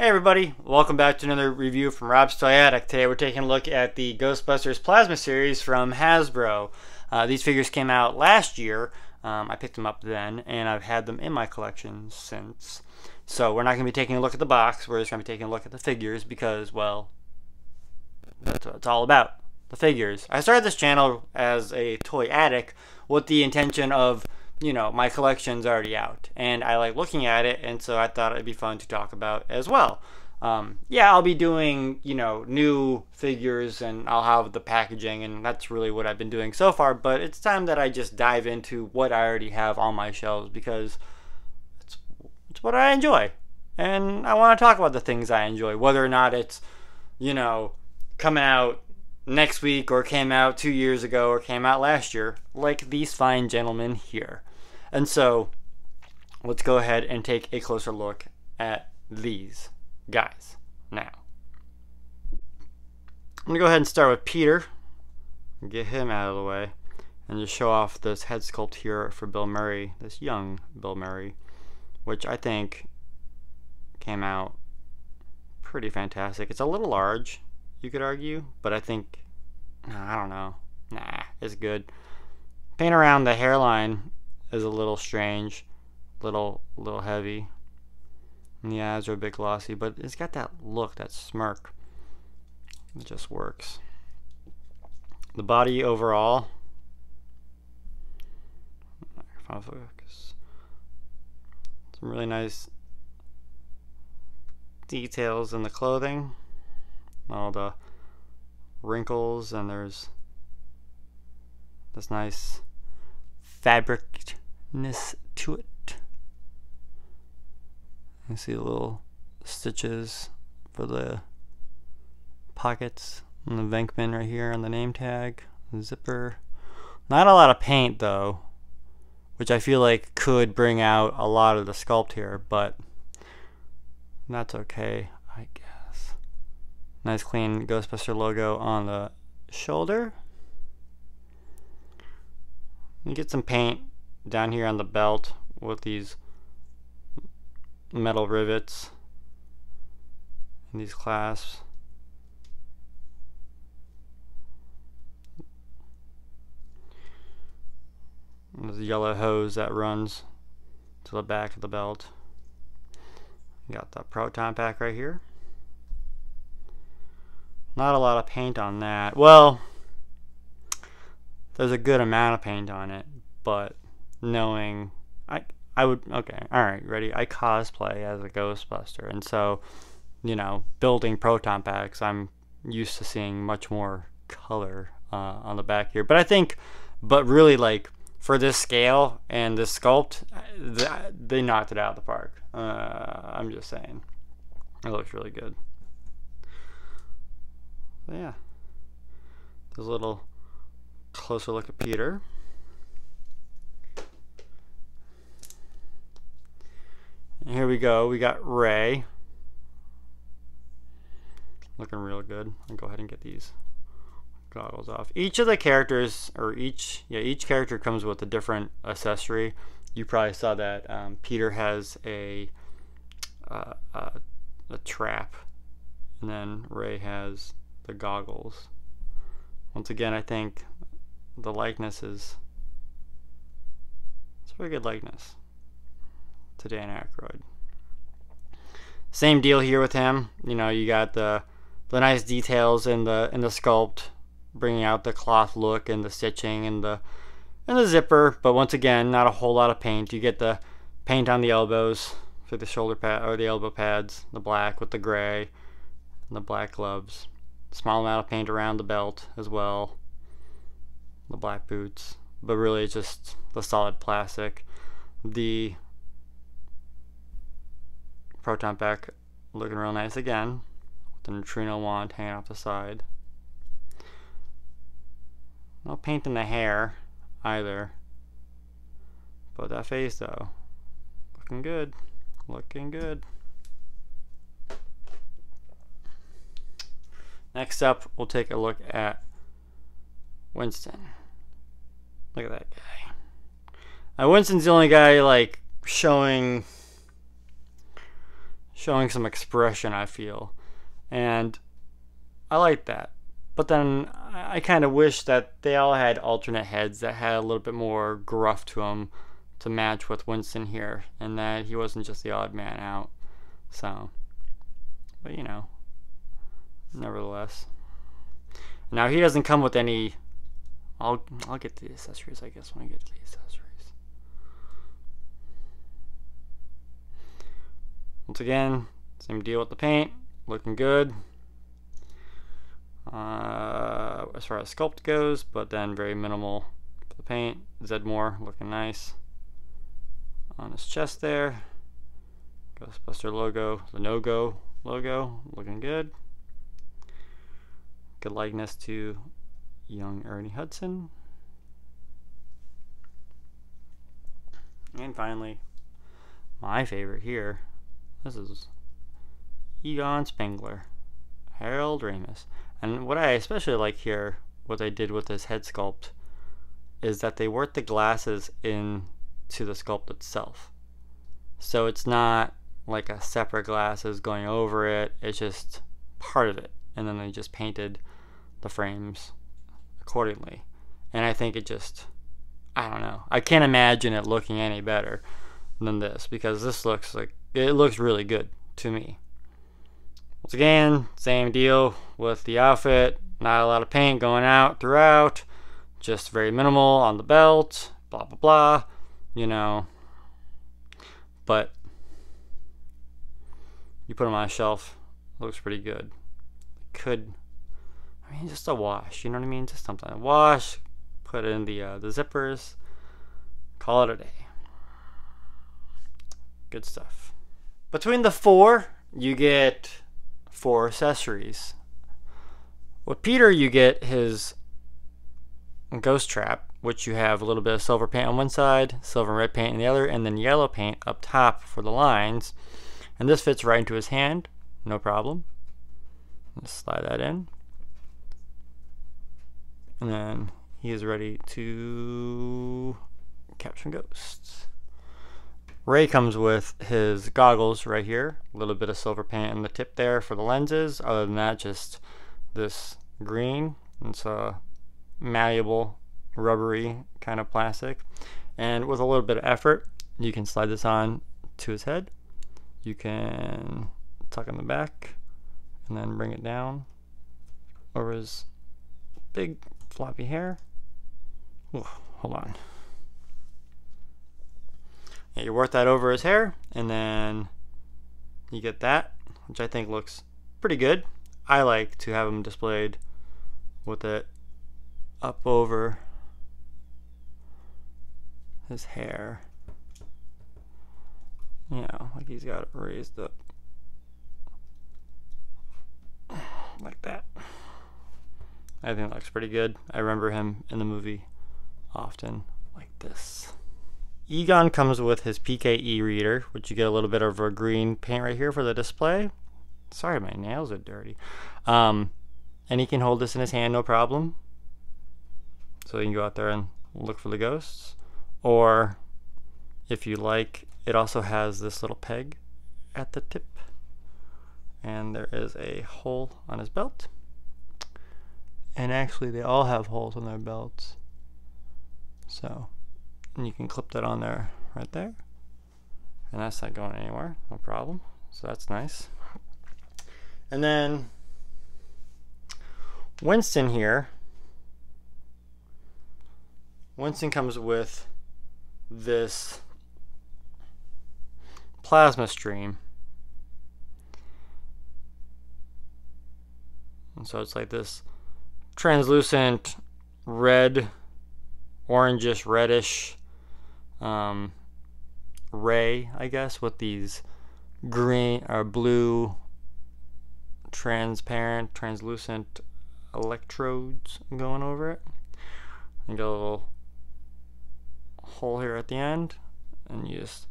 Hey everybody, welcome back to another review from Rob's Toy Attic. Today we're taking a look at the Ghostbusters Plasma series from Hasbro. These figures came out last year. I picked them up then, and I've had them in my collection since. So we're not going to be taking a look at the box, we're just going to be taking a look at the figures because, well, that's what it's all about. The figures. I started this channel as a toy attic with the intention of, you know, my collection's already out and I like looking at it, and so I thought it'd be fun to talk about as well. Yeah, I'll be doing, you know, new figures and I'll have the packaging, and that's really what I've been doing so far, but it's time that I just dive into what I already have on my shelves because it's what I enjoy. And I want to talk about the things I enjoy, whether or not it's, you know, coming out next week or came out 2 years ago or came out last year, like these fine gentlemen here. And so let's go ahead and take a closer look at these guys now. I'm gonna go ahead and start with Peter, get him out of the way, and just show off this head sculpt here for Bill Murray, this young Bill Murray, which I think came out pretty fantastic. It's a little large, you could argue, but I think, I don't know, it's good. Paint around the hairline is a little strange, little heavy, and the eyes are a bit glossy, but it's got that look, that smirk. It just works. The body overall, focus, some really nice details in the clothing, all the wrinkles, and there's this nice fabricness to it. You see the little stitches for the pockets and the Venkman right here on the name tag, the zipper. Not a lot of paint though, which I feel like could bring out a lot of the sculpt here, but that's okay, I guess. Nice clean Ghostbuster logo on the shoulder. You get some paint down here on the belt with these metal rivets and these clasps. There's a yellow hose that runs to the back of the belt. You got the proton pack right here. Not a lot of paint on that. Well, there's a good amount of paint on it, but knowing I would, okay, alright, ready? I cosplay as a Ghostbuster, and so, you know, building proton packs, I'm used to seeing much more color on the back here. But I think, but really, like, for this scale and this sculpt, they knocked it out of the park. I'm just saying. It looks really good. So yeah. There's a little closer look at Peter. And here we go. We got Ray. Looking real good. I'll go ahead and get these goggles off. Each of the characters, or each character comes with a different accessory. You probably saw that Peter has a trap, and then Ray has the goggles. Once again, I think the likeness is, it's a very good likeness to Dan Aykroyd. Same deal here with him. You know, you got the nice details in the sculpt, bringing out the cloth look and the stitching and the zipper, but once again, not a whole lot of paint. You get the paint on the elbows for the shoulder pad or the elbow pads, the black with the gray, and the black gloves. Small amount of paint around the belt as well, the black boots, but really it's just the solid plastic. The proton pack looking real nice again, with the neutrino wand hanging off the side. No paint in the hair either, but that face though, looking good, looking good. Next up, we'll take a look at Winston. Look at that guy. Winston's the only guy like showing showing some expression, I feel. And I like that. But then I kind of wish that they all had alternate heads that had a little bit more gruff to them to match with Winston here, and that he wasn't just the odd man out. So, but you know, nevertheless. Now he doesn't come with any. I'll get to the accessories, I guess, when I get to the accessories. Once again, same deal with the paint, looking good. As far as sculpt goes, but then very minimal for the paint. Zedmore looking nice on his chest there. Ghostbuster logo, the no-go logo looking good. Good likeness to young Ernie Hudson. And finally, my favorite here. This is Egon Spengler, Harold Ramis. And what I especially like here, what they did with this head sculpt, is that they worked the glasses into the sculpt itself. So it's not like a separate glasses going over it, it's just part of it. And then they just painted the frames accordingly. And I think it just, I don't know, I can't imagine it looking any better than this, because this looks like, it looks really good to me. Once again, same deal with the outfit. Not a lot of paint going out throughout. Just very minimal on the belt. Blah, blah, blah. You know. But you put them on a shelf. Looks pretty good. Could, I mean, just a wash. You know what I mean? Just something. A wash. Put it in the zippers. Call it a day. Good stuff. Between the four, you get 4 accessories. With Peter, you get his ghost trap, which you have a little bit of silver paint on one side, silver and red paint on the other, and then yellow paint up top for the lines. And this fits right into his hand, no problem. Just slide that in. And then he is ready to catch some ghosts. Ray comes with his goggles right here, a little bit of silver paint on the tip there for the lenses. Other than that, just this green. It's a malleable, rubbery kind of plastic. And with a little bit of effort, you can slide this on to his head. You can tuck in the back and then bring it down over his big floppy hair. Ooh, hold on. Yeah, you work that over his hair, and then you get that, which I think looks pretty good. I like to have him displayed with it up over his hair. You know, like he's got it raised up like that. I think it looks pretty good. I remember him in the movie often like this. Egon comes with his PKE reader, which you get a little bit of a green paint right here for the display. Sorry, my nails are dirty. And he can hold this in his hand, no problem. So you can go out there and look for the ghosts. Or, if you like, it also has this little peg at the tip. And there is a hole on his belt. And actually, they all have holes on their belts. So, and you can clip that on there, right there. And that's not going anywhere, no problem. So that's nice. And then Winston here. Winston comes with this plasma stream. And so it's like this translucent red, orangish, reddish ray, I guess, with these green or blue translucent electrodes going over it. And got a little hole here at the end, and you just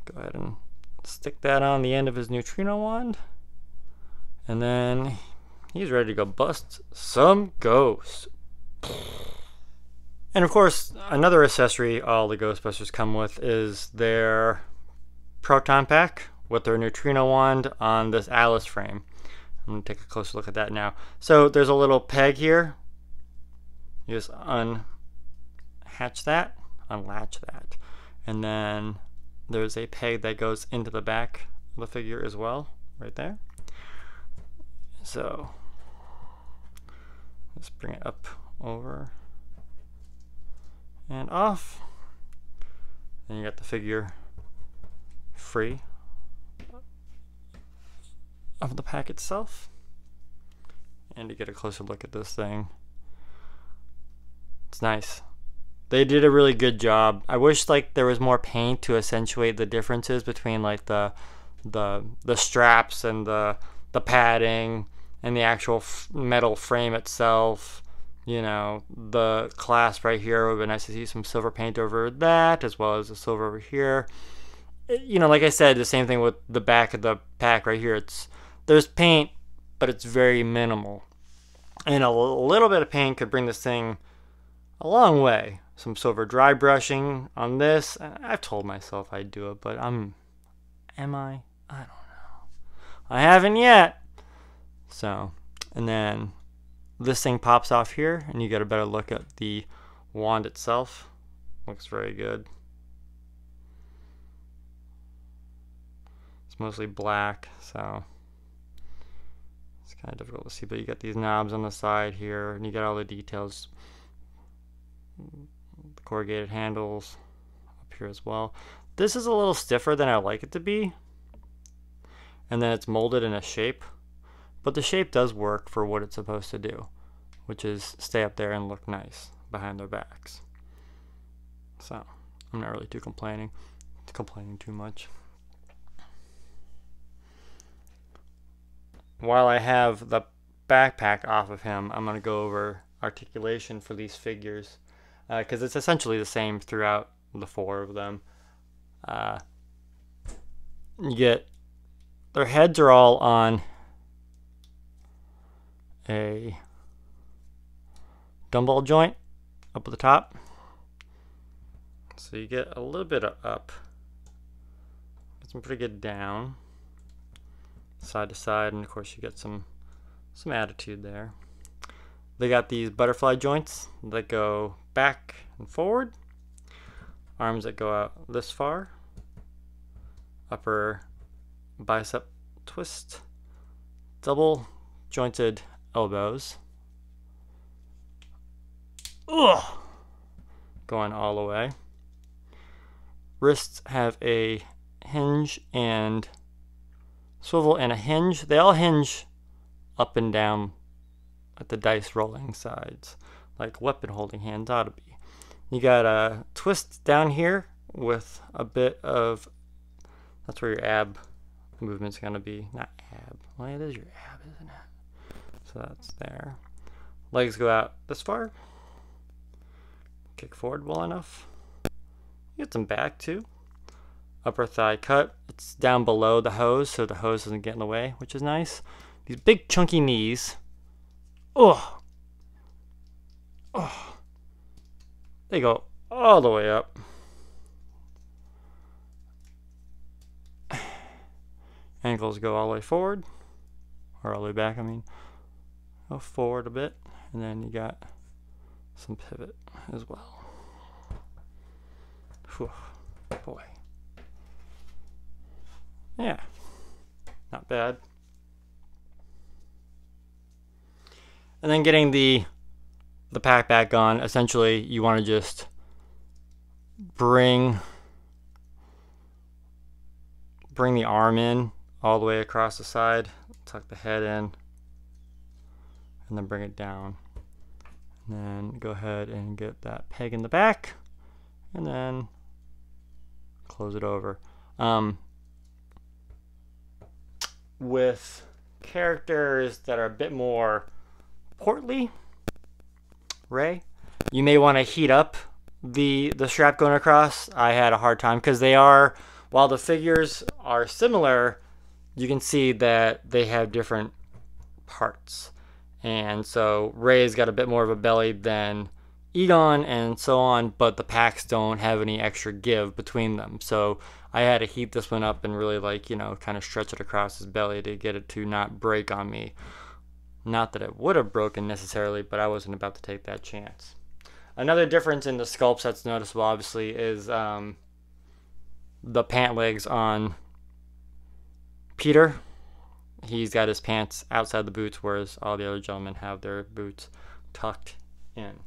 go ahead and stick that on the end of his neutrino wand, and then he's ready to go bust some ghosts. And of course, another accessory all the Ghostbusters come with is their proton pack, with their neutrino wand on this Alice frame. I'm going to take a closer look at that now. So there's a little peg here. You just unlatch that, and then there's a peg that goes into the back of the figure as well, right there. So let's bring it up, over, and off. And you got the figure free of the pack itself. And to get a closer look at this thing, it's nice. They did a really good job. I wish like there was more paint to accentuate the differences between like the straps and the padding and the actual metal frame itself. You know, the clasp right here would be nice to see some silver paint over that, as well as the silver over here. You know, like I said, the same thing with the back of the pack right here. There's paint, but it's very minimal. And a little bit of paint could bring this thing a long way. Some silver dry brushing on this. I've told myself I'd do it, but am I? I don't know. I haven't yet. So, and then this thing pops off here, and you get a better look at the wand itself. Looks very good. It's mostly black, so it's kind of difficult to see, but you got these knobs on the side here, and you got all the details. The corrugated handles up here as well. This is a little stiffer than I like it to be, and then it's molded in a shape, but the shape does work for what it's supposed to do, which is stay up there and look nice behind their backs. So I'm not really complaining too much. While I have the backpack off of him, I'm going to go over articulation for these figures, because it's essentially the same throughout the 4 of them. You get their heads are all on a dumbbell joint up at the top, so you get a little bit of up, get some pretty good down, side to side, and of course you get some attitude there. They got these butterfly joints that go back and forward, arms that go out this far, upper bicep twist, double jointed elbows, going all the way. Wrists have a hinge and swivel and a hinge. They all hinge up and down at the dice rolling sides, like weapon holding hands ought to be. You got a twist down here with a bit of, that's where your ab movement's gonna be. Not ab, well it is your ab, isn't it? So that's there. Legs go out this far. Kick forward well enough. You get some back too. Upper thigh cut. It's down below the hose, so the hose doesn't get in the way, which is nice. These big chunky knees. Oh, they go all the way up. Ankles go all the way forward, or all the way back, I mean. Go forward a bit, and then you got some pivot as well. Whew, boy. Yeah, not bad. And then getting the pack back on, essentially you want to just bring the arm in all the way across the side, tuck the head in, and then bring it down. And then go ahead and get that peg in the back, and then close it over. With characters that are a bit more portly, Ray, you may want to heat up the strap going across. I had a hard time because they are, while the figures are similar, you can see that they have different parts. And so Ray's got a bit more of a belly than Egon and so on, but the packs don't have any extra give between them. So I had to heat this one up and really, like, you know, kind of stretch it across his belly to get it to not break on me. Not that it would have broken necessarily, but I wasn't about to take that chance. Another difference in the sculpts that's noticeable, obviously, is the pant legs on Peter. He's got his pants outside the boots, whereas all the other gentlemen have their boots tucked in.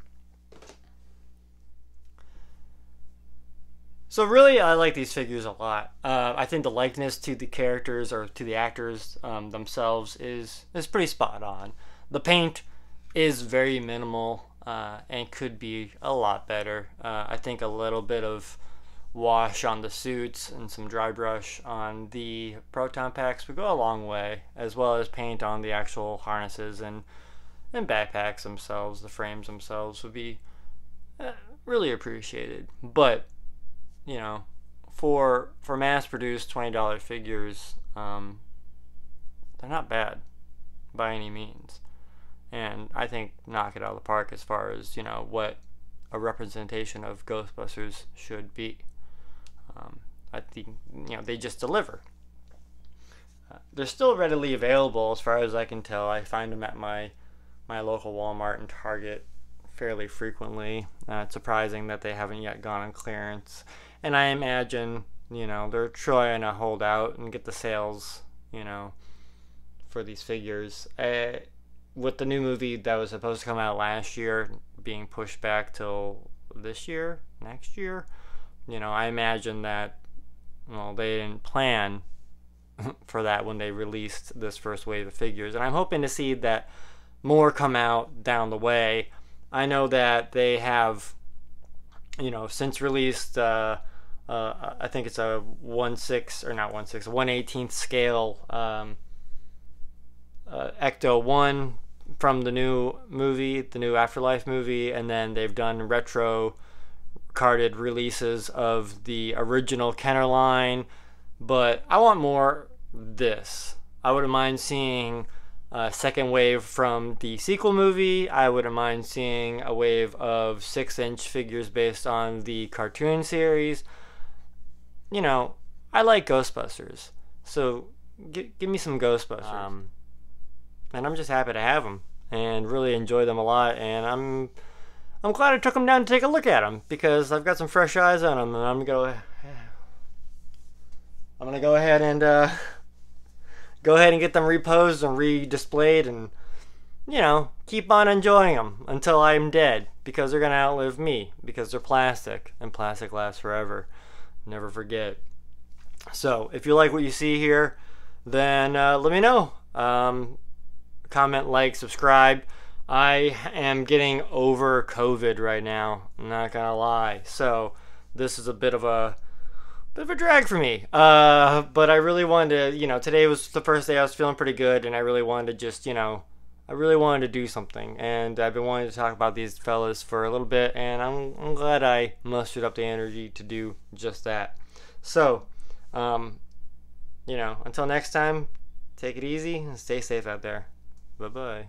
So really, I like these figures a lot. I think the likeness to the characters or to the actors themselves is pretty spot on. The paint is very minimal and could be a lot better. I think a little bit of wash on the suits and some dry brush on the proton packs would go a long way, as well as paint on the actual harnesses and backpacks themselves. The frames themselves would be really appreciated. But you know, for mass-produced $20 figures, they're not bad by any means, and I think knock it out of the park as far as, you know, what a representation of Ghostbusters should be. I think, you know, they just deliver. They're still readily available as far as I can tell. I find them at my local Walmart and Target fairly frequently. It's surprising that they haven't yet gone on clearance. And I imagine, you know, they're trying to hold out and get the sales, you know, for these figures. With the new movie that was supposed to come out last year being pushed back till this year, next year, you know, I imagine that, well, they didn't plan for that when they released this first wave of figures. And I'm hoping to see that more come out down the way. I know that they have, you know, since released, I think it's a 1/18th scale Ecto 1 from the new movie, the new Afterlife movie, and then they've done retro carded releases of the original Kenner line. But I want more this. I wouldn't mind seeing a second wave from the sequel movie. I wouldn't mind seeing a wave of 6-inch figures based on the cartoon series. You know, I like Ghostbusters, so give me some Ghostbusters. And I'm just happy to have them and really enjoy them a lot. And I'm glad I took them down to take a look at them, because I've got some fresh eyes on them, and I'm gonna go ahead and get them reposed and redisplayed, and, you know, keep on enjoying them until I'm dead, because they're gonna outlive me, because they're plastic, and plastic lasts forever. Never forget. So if you like what you see here, then let me know. Comment, like, subscribe. I am getting over COVID right now, I'm not gonna lie, so this is a bit of a drag for me, but I really wanted to, you know, today was the first day I was feeling pretty good, and I really wanted to just, you know, I really wanted to do something, and I've been wanting to talk about these fellas for a little bit, and I'm glad I mustered up the energy to do just that. So, you know, until next time, take it easy and stay safe out there. Bye-bye.